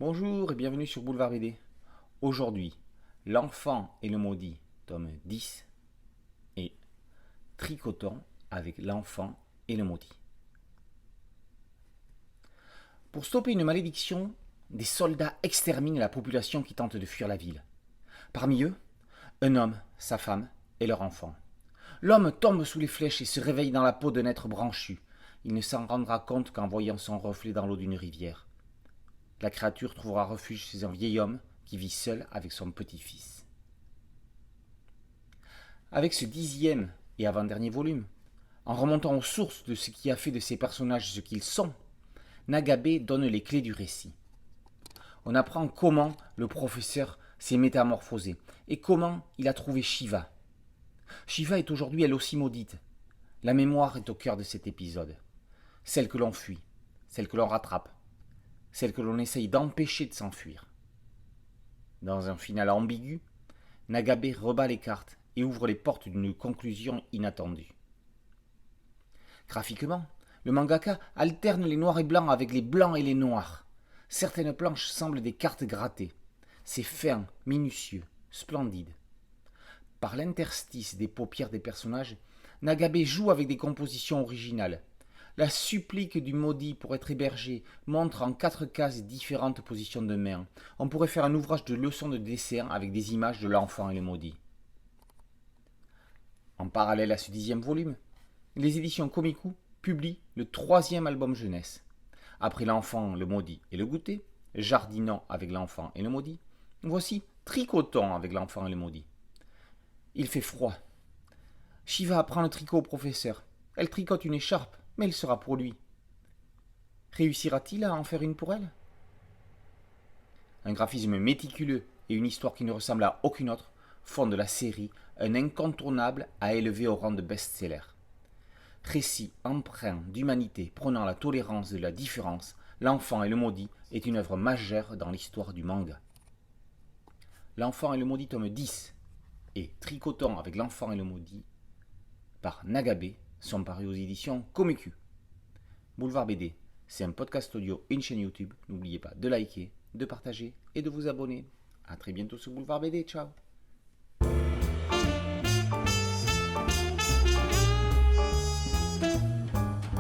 Bonjour et bienvenue sur Boulevard BD. Aujourd'hui, L'enfant et le maudit, tome 10 et Tricotons avec l'enfant et le maudit. Pour stopper une malédiction, des soldats exterminent la population qui tente de fuir la ville. Parmi eux, un homme, sa femme et leur enfant. L'homme tombe sous les flèches et se réveille dans la peau d'un être branchu. Il ne s'en rendra compte qu'en voyant son reflet dans l'eau d'une rivière. La créature trouvera refuge chez un vieil homme qui vit seul avec son petit-fils. Avec ce 10e et avant-dernier volume, en remontant aux sources de ce qui a fait de ces personnages ce qu'ils sont, Nagabe donne les clés du récit. On apprend comment le professeur s'est métamorphosé et comment il a trouvé Shiva. Shiva est aujourd'hui elle aussi maudite. La mémoire est au cœur de cet épisode. Celle que l'on fuit, celle que l'on rattrape, celle que l'on essaye d'empêcher de s'enfuir. Dans un final ambigu, Nagabe rebat les cartes et ouvre les portes d'une conclusion inattendue. Graphiquement, le mangaka alterne les noirs et blancs avec les blancs et les noirs. Certaines planches semblent des cartes grattées. C'est fin, minutieux, splendide. Par l'interstice des paupières des personnages, Nagabe joue avec des compositions originales. La supplique du maudit pour être hébergé montre en 4 cases différentes positions de main. On pourrait faire un ouvrage de leçons de dessin avec des images de l'enfant et le maudit. En parallèle à ce 10e volume, les éditions Komiku publient le 3e album jeunesse. Après l'enfant, le maudit et le goûter, jardinant avec l'enfant et le maudit, voici Tricotons avec l'enfant et le maudit. Il fait froid. Shiva apprend le tricot au professeur. Elle tricote une écharpe, mais elle sera pour lui. Réussira-t-il à en faire une pour elle? Un graphisme méticuleux et une histoire qui ne ressemble à aucune autre font de la série un incontournable à élever au rang de best-seller. Récit empreint d'humanité prônant la tolérance de la différence, L'enfant et le maudit est une œuvre majeure dans l'histoire du manga. L'enfant et le maudit tome 10 et Tricotons avec l'enfant et le maudit par Nagabe sont parus aux éditions Komiku. Boulevard BD, c'est un podcast audio et une chaîne YouTube. N'oubliez pas de liker, de partager et de vous abonner. A très bientôt sur Boulevard BD. Ciao.